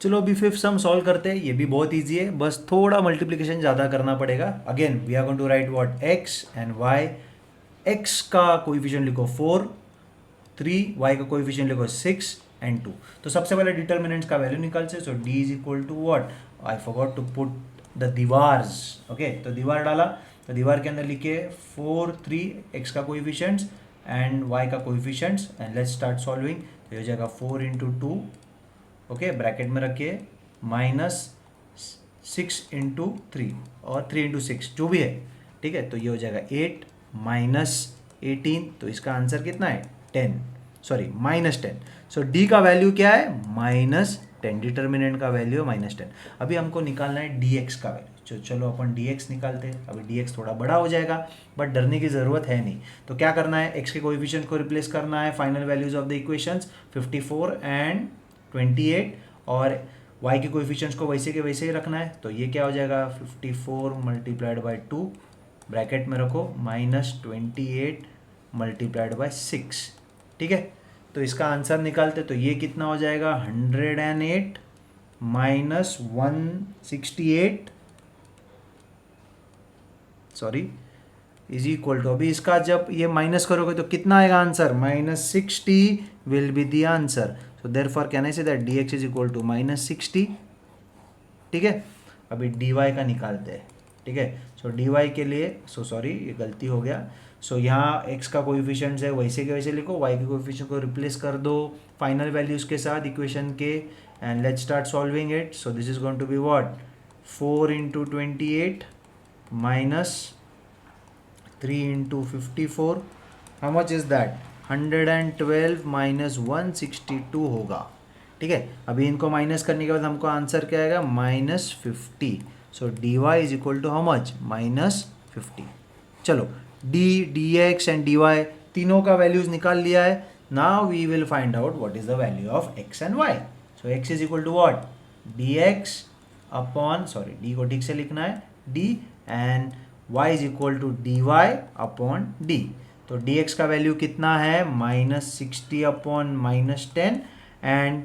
चलो अभी fifth sum solve करते हैं, ये भी बहुत इजी है, बस थोड़ा मल्टीप्लिकेशन ज़्यादा करना पड़ेगा। Again we are going to write what x and y. X का कोएफिशिएंट लिखो 4, 3, वाई का कोएफिशिएंट लिखो 6 एंड 2। तो सबसे पहले डिटर्मिनेंट्स का वैल्यू निकाल से, so D is equal to what, I forgot to put the दीवार्स। ओके, तो दीवार डाला, तो दीवार के अंदर लिखिए 4, 3 एक्स का कोएफिशिएंट्स एंड वाई का coefficients and let's start solving. तो ये हो जाएगा 4 इंटू 2, ओके ब्रैकेट में रखिए, माइनस 6 इंटू 3 और 3 इंटू 6 जो भी है, ठीक है। तो ये हो जाएगा 8 माइनस 18, तो इसका आंसर कितना है 10, सॉरी माइनस 10। सो डी का वैल्यू क्या है माइनस 10, डिटर्मिनेंट का वैल्यू है माइनस 10। अभी हमको निकालना है डी एक्स का वैल्यू, चलो अपन डी एक्स निकालते हैं। अभी डी एक्स थोड़ा बड़ा हो जाएगा बट डरने की ज़रूरत है नहीं। तो क्या करना है, एक्स के कोएफिशिएंट को रिप्लेस करना है, final values of the equations 54 and 28, और y के कोएफिशिएंट्स को वैसे के वैसे ही रखना है। तो ये क्या हो जाएगा 54 मल्टीप्लाइड बाई 2 ब्रैकेट में रखो, माइनस 28 मल्टीप्लाइड बाई 6, ठीक है। तो इसका आंसर निकालते, तो ये कितना हो जाएगा 108 minus 168, sorry is equal to, अभी इसका जब ये माइनस करोगे तो कितना आएगा answer, minus 60 will be the answer. So therefore can I say that d x is equal to minus 60, ठीक है। अभी डी वाई का निकालते हैं, ठीक है। सो डी वाई के लिए, सो सॉरी ये गलती हो गया। सो यहाँ एक्स का कोएफिशिएंट्स है वैसे के वैसे लिखो, वाई के कोएफिशिएंट को रिप्लेस कर दो फाइनल वैल्यूज़ के साथ इक्वेशन के, and let's start solving it. So this is going to be what 4 into 28 minus 3 into 54, how much is that 112 minus 162 होगा, ठीक है। अभी इनको माइनस करने के बाद हमको आंसर क्या आएगा minus 50। So d y is equal to how much minus 50। चलो d x and d y तीनों का वैल्यूज निकाल लिया है। Now we will find out what is the value of x and y. So x is equal to what d x upon, sorry d को ठीक से लिखना है d, and y is equal to d y upon d. तो dx का value कितना है minus 60 upon minus 10, and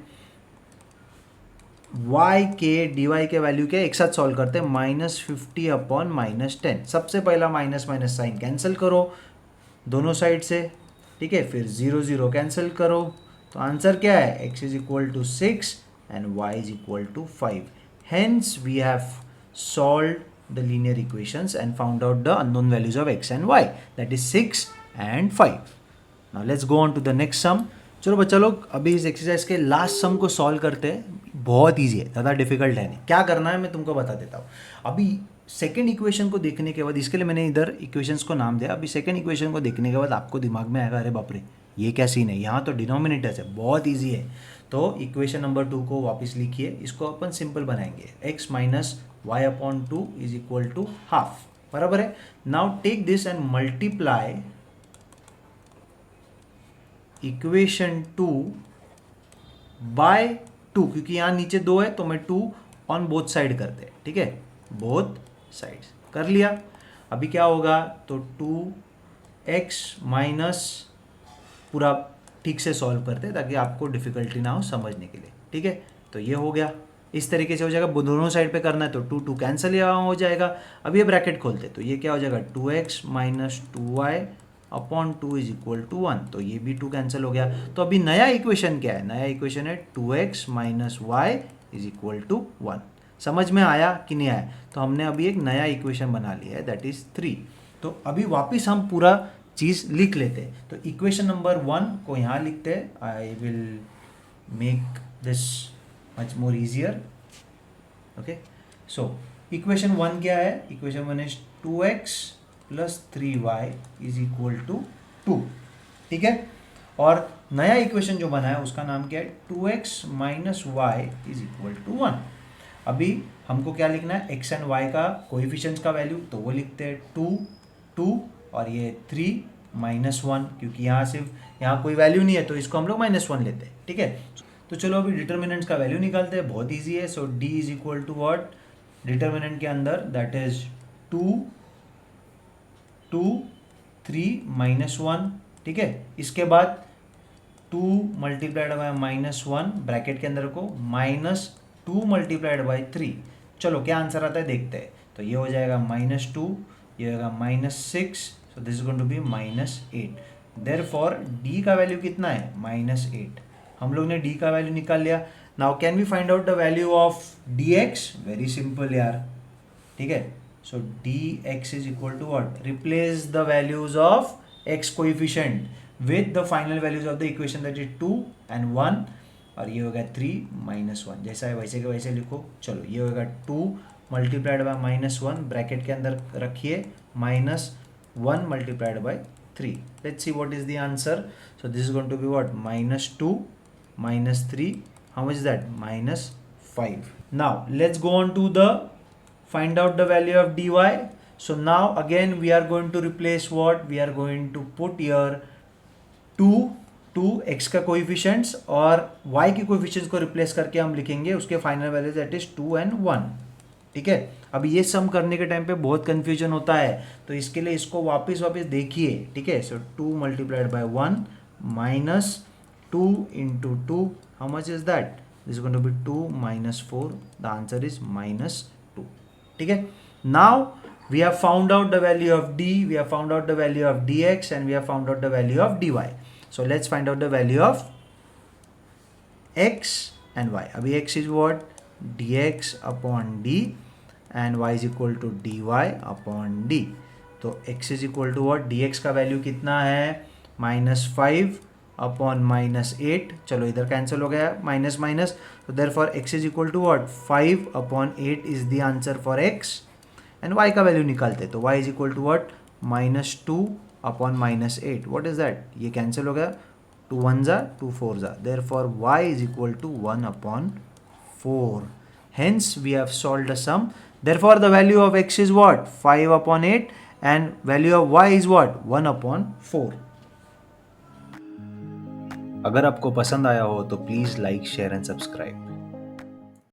y के dy के वैल्यू के एक साथ सॉल्व करते हैं, माइनस 50 अपॉन माइनस 10। सबसे पहला माइनस माइनस साइन कैंसिल करो दोनों साइड से, ठीक है, फिर 0 0 कैंसिल करो। तो आंसर क्या है x is equal to 6 and y is equal to 5। Hence we have solved the linear equations and found out the unknown values of x and y, that is 6 and 5. Now let's go on to the next sum. चलो बच्चा लोग अभी इस exercise के last सम को solve करते हैं, बहुत इजी है, ज़्यादा डिफिकल्ट है नहीं। क्या करना है मैं तुमको बता देता हूँ। अभी सेकेंड इक्वेशन को देखने के बाद, इसके लिए मैंने इधर इक्वेशंस को नाम दिया। अभी सेकेंड इक्वेशन को देखने के बाद आपको दिमाग में आएगा अरे बाप रे ये क्या सीन है, यहाँ तो डिनोमिनेटर्स है, बहुत ईजी है। तो इक्वेशन नंबर 2 को वापस लिखिए, इसको अपन सिंपल बनाएंगे, x minus y upon 2 is equal to half, बराबर है। Now take this and multiply equation 2 by 2, क्योंकि यहाँ नीचे 2 है तो मैं 2 ऑन बोथ साइड करते हैं, ठीक है, बोथ साइड्स कर लिया। अभी क्या होगा, तो 2x माइनस, पूरा ठीक से सॉल्व करते हैं ताकि आपको डिफिकल्टी ना हो समझने के लिए, ठीक है। तो ये हो गया, इस तरीके से हो जाएगा, दोनों साइड पे करना है तो 2 2 कैंसिल यहाँ हो जाएगा। अब ये ब्रैकेट खोलते तो ये क्या हो जाएगा 2x minus 2y upon 2 is equal to 1, तो ये भी 2 कैंसिल हो गया। तो अभी नया इक्वेशन क्या है, नया इक्वेशन है 2x minus y is equal to 1। समझ में आया कि नहीं आया, तो हमने अभी एक नया इक्वेशन बना लिया है, दैट इज 3। तो अभी वापिस हम पूरा चीज़ लिख लेते हैं। तो इक्वेशन नंबर 1 को यहाँ लिखते हैं, I will make this much more easier, okay. So equation 1 क्या है, equation 1 is 2x plus 3y is equal to 2, ठीक है। और नया इक्वेशन जो बना है उसका नाम क्या है 2x minus y is equal to 1। अभी हमको क्या लिखना है, x एंड y का कोएफिशिएंट्स का वैल्यू, तो वो लिखते हैं 2 2 और ये 3 माइनस 1, क्योंकि यहाँ सिर्फ यहाँ कोई वैल्यू नहीं है तो इसको हम लोग -1 लेते हैं, ठीक है। तो चलो अभी डिटर्मिनेंट्स का वैल्यू निकालते हैं, बहुत इजी है। So d is equal to what, determinant के अंदर दैट इज 2 2 3 माइनस 1, ठीक है। इसके बाद 2 मल्टीप्लाइड बाय -1 ब्रैकेट के अंदर को माइनस 2 मल्टीप्लाइड बाई 3। चलो क्या आंसर आता है देखते हैं। तो ये हो जाएगा -2, ये होगा -6, so this is going to be -8। Therefore d का वैल्यू कितना है? -8। हम लोग ने d का वैल्यू निकाल लिया। Now can we find out the value of dx? Very simple यार, ठीक है। So dx is equal to what? Replace the values of x coefficient with the final values of the equation, that is 2 and 1, और ये होगा 3 -1। जैसा है वैसे के वैसे लिखो। चलो ये होगा 2 मल्टीप्लाइड बाय -1, ब्रैकेट के अंदर रखिए, -1 multiplied by 3। Let's see what is the answer. So this is going to be what? -2 -3, how much is that? -5. Now let's go on to the find out the value of dy. So now again we are going to replace what? We are going to put here 2 x का coefficients और y के coefficients को replace करके हम लिखेंगे उसके final value, that is 2 and 1। ठीक है। अब ये सम करने के टाइम पे बहुत कंफ्यूजन होता है, तो इसके लिए इसको वापस देखिए, ठीक है। सो 2 multiplied by 1 -2 into 2, how much is that? This is going to be 2 -4, the answer is -2। ठीक है। Now we have found out the value of d, we have found out the value of dx, and we have found out the value of dy. So let's find out the value of x and y. अभी x is what? dx upon d, and y is equal to dy upon d. तो x is equal to what? dx का value कितना है? -5 upon -8। चलो इधर cancel हो गया, minus minus, तो therefore x is equal to what? 5 upon 8 is the answer for x। And y का वैल्यू निकालते, तो y is equal to what? -2 upon -8। What is that? ये कैंसिल हो गया, 2 1s are 2 4s are, therefore y is equal to 1 upon 4। Hence we have solved the sum. Therefore the value of x is what? 5 upon 8, and value of y is what? 1 upon 4. अगर आपको पसंद आया हो तो please like, share and subscribe.